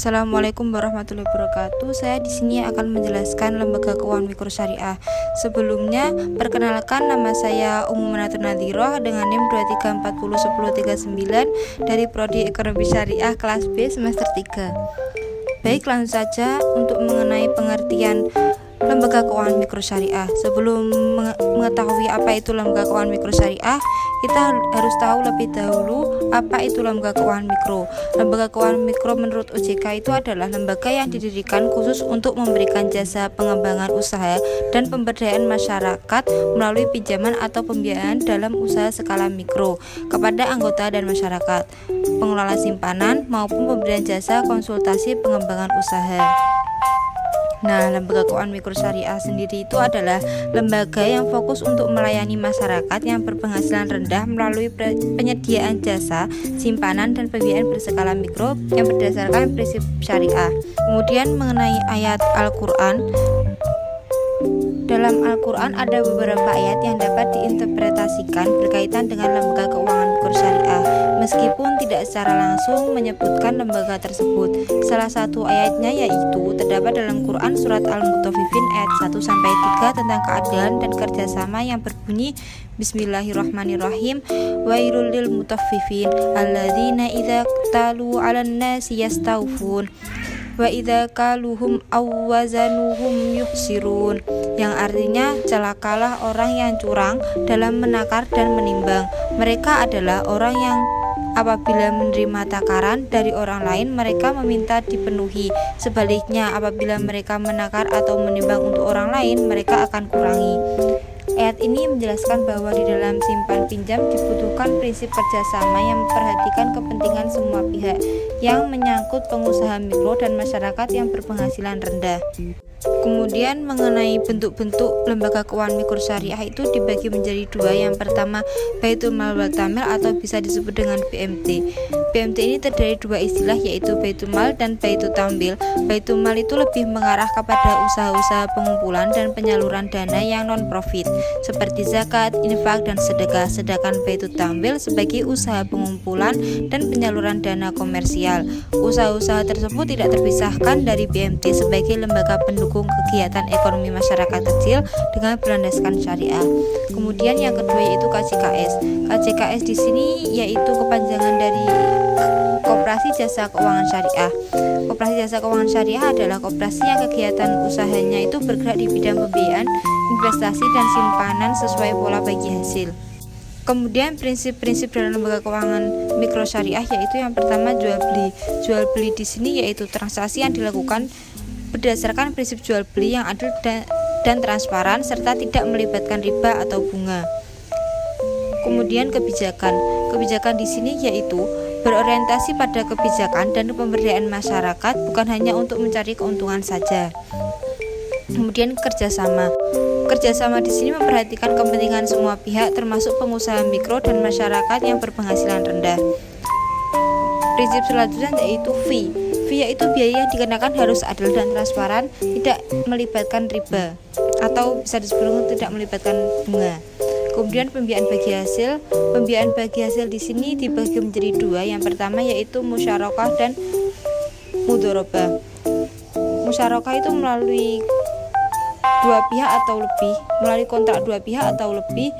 Assalamualaikum warahmatullahi wabarakatuh. Saya di sini akan menjelaskan Lembaga Keuangan Mikro Syariah. Sebelumnya, perkenalkan, nama saya Umumanatun Nadhiroh dengan NIM 23401039 dari Prodi Ekonomi Syariah kelas B semester 3. Baik, langsung saja untuk mengenai pengertian Lembaga Keuangan Mikro Syariah. Sebelum mengetahui apa itu Lembaga Keuangan Mikro Syariah, kita harus tahu lebih dahulu apa itu Lembaga Keuangan Mikro. Lembaga Keuangan Mikro menurut OJK itu adalah lembaga yang didirikan khusus untuk memberikan jasa pengembangan usaha dan pemberdayaan masyarakat melalui pinjaman atau pembiayaan dalam usaha skala mikro kepada anggota dan masyarakat, pengelola simpanan maupun pemberian jasa konsultasi pengembangan usaha. Nah, Lembaga Keuangan Mikro Syariah sendiri itu adalah lembaga yang fokus untuk melayani masyarakat yang berpenghasilan rendah melalui penyediaan jasa, simpanan, dan pembiayaan berskala mikro yang berdasarkan prinsip syariah. Kemudian mengenai ayat Al-Quran, dalam Al-Quran ada beberapa ayat yang dapat diinterpretasikan berkaitan dengan Lembaga Keuangan Mikro Syariah, meskipun tidak secara langsung menyebutkan lembaga tersebut. Salah satu ayatnya yaitu terdapat dalam Quran surat Al-Mutaffifin ayat 1-3 tentang keadilan dan kerjasama yang berbunyi Bismillahirrahmanirrahim, wailul lil mutaffifin alladzina idza talu 'alan nasi yastawfun wa idza kaluhum aw wazanuhum yukhsirun, yang artinya celakalah orang yang curang dalam menakar dan menimbang. Mereka adalah orang yang apabila menerima takaran dari orang lain mereka meminta dipenuhi. Sebaliknya, apabila mereka menakar atau menimbang untuk orang lain mereka akan kurangi. Ayat ini menjelaskan bahwa di dalam simpan pinjam dibutuhkan prinsip kerjasama yang memperhatikan kepentingan semua pihak yang menyangkut pengusaha mikro dan masyarakat yang berpenghasilan rendah. Kemudian mengenai bentuk-bentuk Lembaga Keuangan Mikro Syariah itu dibagi menjadi dua. Yang pertama, Baitul Mal wal Tamil atau bisa disebut dengan BMT. BMT ini terdiri dua istilah, yaitu Baitul Mal dan Baitul Tamil. Baitul Mal itu lebih mengarah kepada usaha-usaha pengumpulan dan penyaluran dana yang non-profit seperti zakat, infak, dan sedekah. Sedangkan Baitul Tamil sebagai usaha pengumpulan dan penyaluran dana komersial. Usaha-usaha tersebut tidak terpisahkan dari BMT sebagai lembaga pendukung kegiatan ekonomi masyarakat kecil dengan berlandaskan syariah. Kemudian yang kedua yaitu KJKS. KJKS di sini yaitu kepanjangan dari Koperasi Jasa Keuangan Syariah. Koperasi Jasa Keuangan Syariah adalah koperasi yang kegiatan usahanya itu bergerak di bidang pembiayaan, investasi, dan simpanan sesuai pola bagi hasil. Kemudian prinsip-prinsip dalam Lembaga Keuangan Mikro Syariah yaitu yang pertama jual beli. Jual beli di sini yaitu transaksi yang dilakukan berdasarkan prinsip jual beli yang adil dan transparan serta tidak melibatkan riba atau bunga. Kemudian kebijakan. Kebijakan di sini yaitu berorientasi pada kebijakan dan pemberdayaan masyarakat, bukan hanya untuk mencari keuntungan saja. Kemudian kerjasama. Kerjasama di sini memperhatikan kepentingan semua pihak termasuk pengusaha mikro dan masyarakat yang berpenghasilan rendah. Prinsip selanjutnya yaitu fee. Fee yaitu biaya yang dikenakan harus adil dan transparan, tidak melibatkan riba atau bisa disebut tidak melibatkan bunga. Kemudian pembiayaan bagi hasil. Pembiayaan bagi hasil di sini dibagi menjadi dua. Yang pertama yaitu musyarakah dan mudharabah. Musyarakah itu melalui dua pihak atau lebih, melalui kontrak dua pihak atau lebih,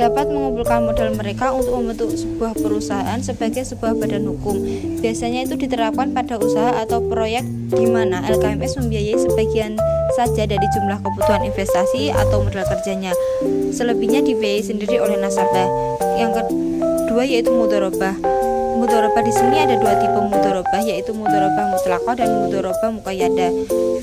dapat mengumpulkan modal mereka untuk membentuk sebuah perusahaan sebagai sebuah badan hukum. Biasanya itu diterapkan pada usaha atau proyek di mana LKMS membiayai sebagian saja dari jumlah kebutuhan investasi atau modal kerjanya. Selebihnya dibiayai sendiri oleh nasabah. Yang kedua yaitu mudharabah. Mudharabah di sini ada dua tipe mudharabah, yaitu mudharabah mutlaqah dan mudharabah muqayyadah.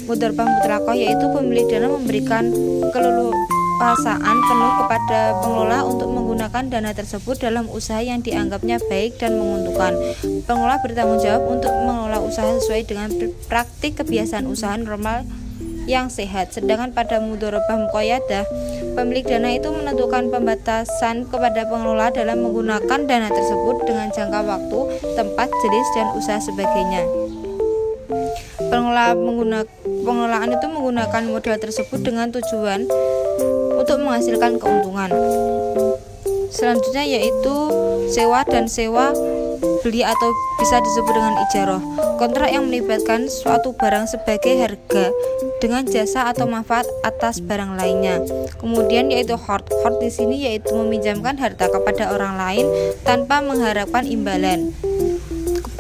Mudharabah mutlaqah yaitu pemilik dana memberikan keleluasaan penuh kepada pengelola untuk menggunakan dana tersebut dalam usaha yang dianggapnya baik dan menguntungkan. Pengelola bertanggung jawab untuk mengelola usaha sesuai dengan praktik kebiasaan usaha normal yang sehat. Sedangkan pada mudharabah muqayyadah, pemilik dana itu menentukan pembatasan kepada pengelola dalam menggunakan dana tersebut dengan jangka waktu, tempat, jenis, dan usaha sebagainya. Pengelolaan itu menggunakan modal tersebut dengan tujuan untuk menghasilkan keuntungan. Selanjutnya yaitu sewa dan sewa beli atau bisa disebut dengan ijaroh. Kontrak yang melibatkan suatu barang sebagai harga dengan jasa atau manfaat atas barang lainnya. Kemudian yaitu hord. Hord di sini yaitu meminjamkan harta kepada orang lain tanpa mengharapkan imbalan.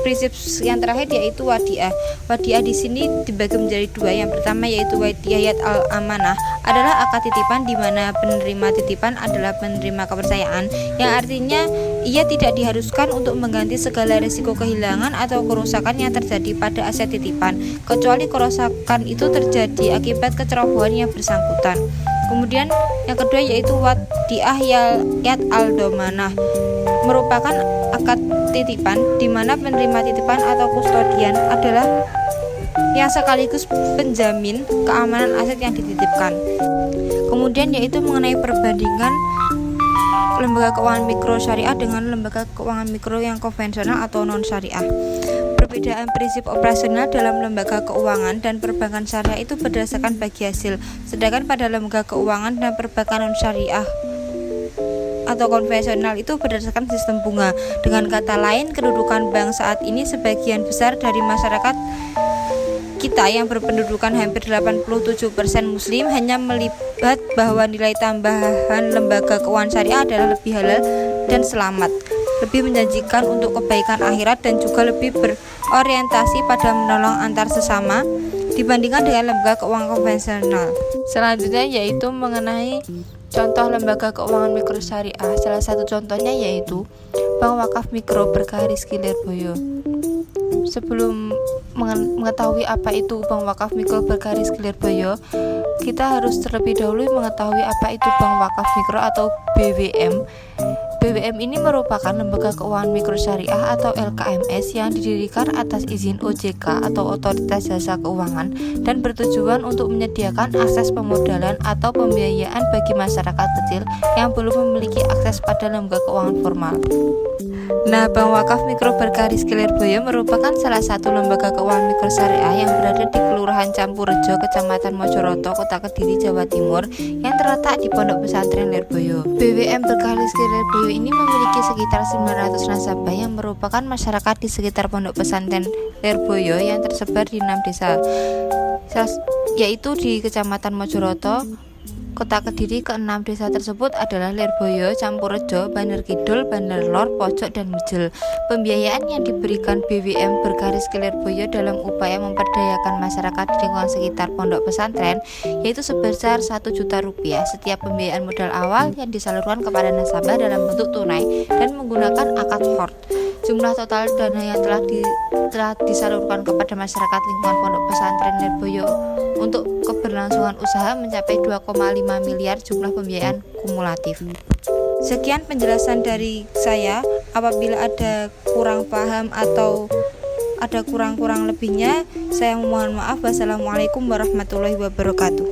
Prinsip yang terakhir yaitu wadiah. Wadiah di sini dibagi menjadi dua. Yang pertama yaitu wadiah al-amanah, adalah akad titipan di mana penerima titipan adalah penerima kepercayaan, yang artinya ia tidak diharuskan untuk mengganti segala risiko kehilangan atau kerusakan yang terjadi pada aset titipan, kecuali kerusakan itu terjadi akibat kecerobohan yang bersangkutan. Kemudian yang kedua yaitu wadiah yad al-domanah, merupakan akad titipan di mana penerima titipan atau kustodian adalah yang sekaligus penjamin keamanan aset yang dititipkan. Kemudian yaitu mengenai perbandingan lembaga keuangan mikro syariah dengan lembaga keuangan mikro yang konvensional atau non syariah. Perbedaan prinsip operasional dalam lembaga keuangan dan perbankan syariah itu berdasarkan bagi hasil, sedangkan pada lembaga keuangan dan perbankan non syariah atau konvensional itu berdasarkan sistem bunga. Dengan kata lain, kedudukan bank saat ini sebagian besar dari masyarakat kita yang berpendudukan hampir 87% muslim hanya melihat bahwa nilai tambahan lembaga keuangan syariah adalah lebih halal dan selamat, lebih menjanjikan untuk kebaikan akhirat, dan juga lebih berorientasi pada menolong antar sesama dibandingkan dengan lembaga keuangan konvensional. Selanjutnya yaitu mengenai contoh lembaga keuangan mikro syariah. Salah satu contohnya yaitu Bank Wakaf Mikro Berkah Rizki Lirboyo. Sebelum mengetahui apa itu Bank Wakaf Mikro Berkah Rizki Lirboyo, kita harus terlebih dahulu mengetahui apa itu Bank Wakaf Mikro atau BWM. BWM ini merupakan lembaga keuangan mikro syariah atau LKMS yang didirikan atas izin OJK atau Otoritas Jasa Keuangan dan bertujuan untuk menyediakan akses pemodalan atau pembiayaan bagi masyarakat kecil yang belum memiliki akses pada lembaga keuangan formal. Nah, Bank Wakaf Mikro Berkah Rizki Lirboyo merupakan salah satu lembaga keuangan mikro syariah yang berada di Kelurahan Campurrejo, Kecamatan Mojoroto, Kota Kediri, Jawa Timur, yang terletak di Pondok Pesantren Lirboyo. BWM Berkah Rizki Lirboyo ini memiliki sekitar 900 nasabah yang merupakan masyarakat di sekitar Pondok Pesantren Lirboyo yang tersebar di 6 desa, yaitu di Kecamatan Mojoroto, Kota Kediri. Ke-6 desa tersebut adalah Lirboyo, Campurrejo, Banjar Kidul, Bandar Lor, Pojok, dan Mijil. Pembiayaan yang diberikan BWM Berkah Rizki Lirboyo dalam upaya memperdayakan masyarakat di lingkungan sekitar pondok pesantren yaitu sebesar Rp1.000.000 setiap pembiayaan modal awal yang disalurkan kepada nasabah dalam bentuk tunai dan menggunakan akad hord. Jumlah total dana yang telah disalurkan kepada masyarakat lingkungan pondok pesantren Lirboyo untuk keberlangsungan usaha mencapai 2,5 miliar jumlah pembiayaan kumulatif. Sekian penjelasan dari saya. Apabila ada kurang paham atau ada kurang lebihnya, saya mohon maaf. Wassalamualaikum warahmatullahi wabarakatuh.